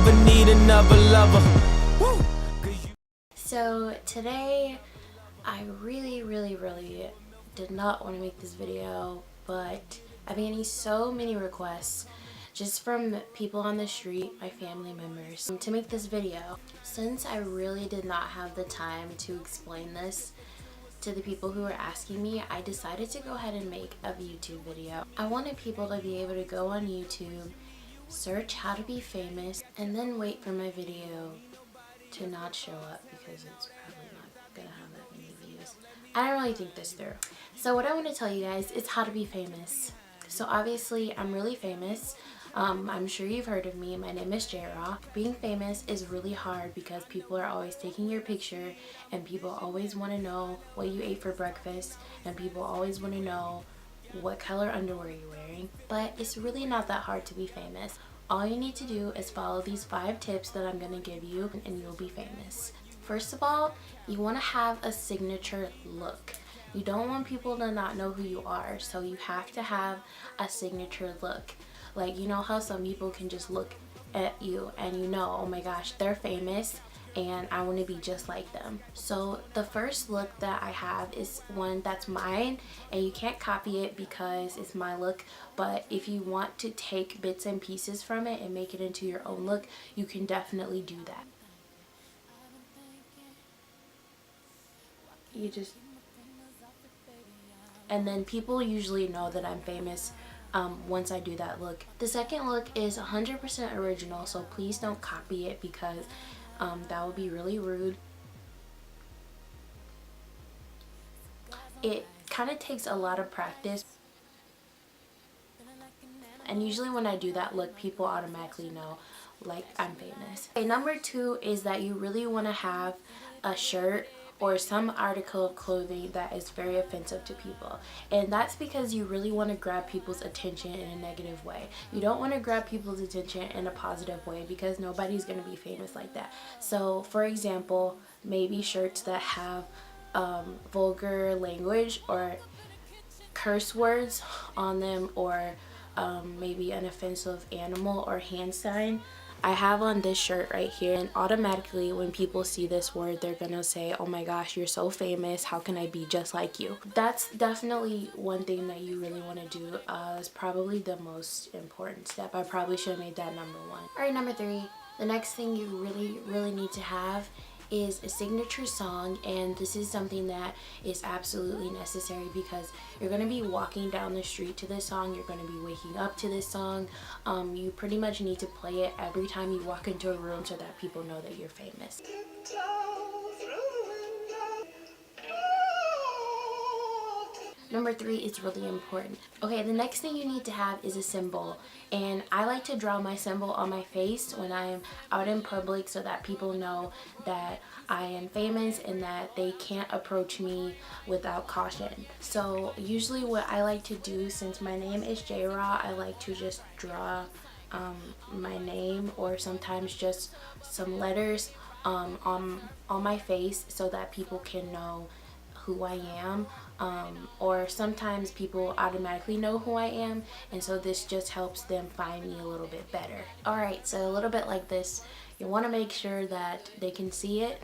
never need another lover. So today I really did not want to make this video, but I've been getting so many requests just from people on the street, my family members, to make this video. Since I really did not have the time to explain this to the people who were asking me, I decided to go ahead and make a YouTube video. I wanted people to be able to go on YouTube, search how to be famous, and then wait for my video to not show up because it's probably not gonna have that many views. I don't really think this through. So what I want to tell you guys is how to be famous. So obviously I'm really famous. I'm sure you've heard of me. My name is J-Raw. Being famous is really hard because people are always taking your picture and people always want to know what you ate for breakfast and people always want to know what color underwear you're wearing. But it's really not that hard to be famous. All you need to do is follow these 5 tips that I'm going to give you and you'll be famous. First of all, you want to have a signature look. You don't want people to not know who you are, so you have to have a signature look. Like, you know how some people can just look at you and you know, oh my gosh, they're famous and I want to be just like them. So the first look that I have is one that's mine, and you can't copy it because it's my look, but if you want to take bits and pieces from it and make it into your own look, you can definitely do that. You just, and then people usually know that I'm famous once I do that look. The second look is 100% original, so please don't copy it because that would be really rude. It kind of takes a lot of practice, and usually when I do that look, people automatically know like I'm famous. Okay, number 2 is that you really want to have a shirt or some article of clothing that is very offensive to people, and that's because you really want to grab people's attention in a negative way. You don't want to grab people's attention in a positive way because nobody's going to be famous like that. So for example, maybe shirts that have vulgar language or curse words on them, or maybe an offensive animal or hand sign. I have on this shirt right here, and automatically when people see this word, they're gonna say, oh my gosh, you're so famous, how can I be just like you? That's definitely one thing that you really want to do. It's probably the most important step. I probably should have made that number 1. All right, number 3, the next thing you really need to have is a signature song, and this is something that is absolutely necessary because you're going to be walking down the street to this song, you're going to be waking up to this song. You pretty much need to play it every time you walk into a room so that people know that you're famous. Number 3 is really important. Okay, the next thing you need to have is a symbol, and I like to draw my symbol on my face when I'm out in public so that people know that I am famous and that they can't approach me without caution. So usually what I like to do, since my name is J-Raw, I like to just draw my name or sometimes just some letters on my face so that people can know who I am, or sometimes people automatically know who I am, and so this just helps them find me a little bit better. Alright, so a little bit like this, you want to make sure that they can see it,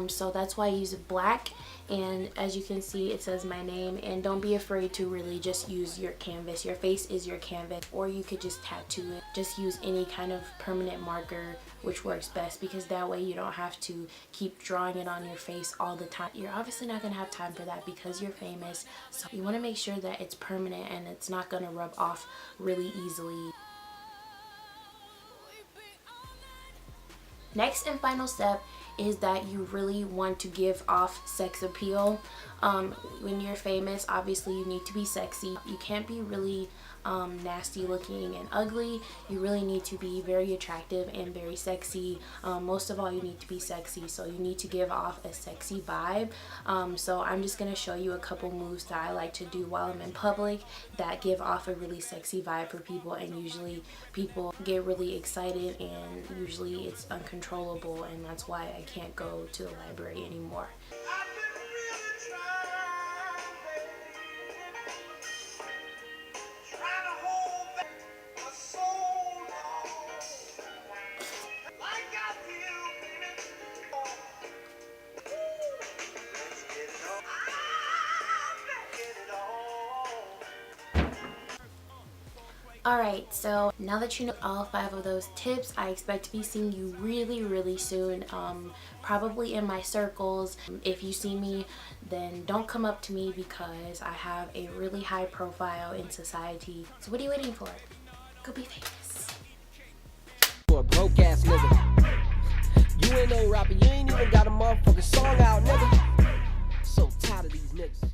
so that's why I use black, and as you can see it says my name. And don't be afraid to really just use your canvas. Your face is your canvas, or you could just tattoo it. Just use any kind of permanent marker, which works best, because that way you don't have to keep drawing it on your face all the time. You're obviously not going to have time for that because you're famous, so you want to make sure that it's permanent and it's not going to rub off really easily. Next and final step is that you really want to give off sex appeal. When you're famous, obviously you need to be sexy. You can't be really nasty looking and ugly. You really need to be very attractive and very sexy. Most of all, you need to be sexy, so you need to give off a sexy vibe. So I'm just going to show you a couple moves that I like to do while I'm in public that give off a really sexy vibe for people, and usually people get really excited and usually it's uncontrollable, and that's why I can't go to the library anymore. Alright, so now that you know all 5 of those tips, I expect to be seeing you really soon, probably in my circles. If you see me, then don't come up to me because I have a really high profile in society. So what are you waiting for? Go be famous. You a broke ass nigga. You ain't no rapper, you ain't even got a motherfucking song out, nigga. So tired of these niggas.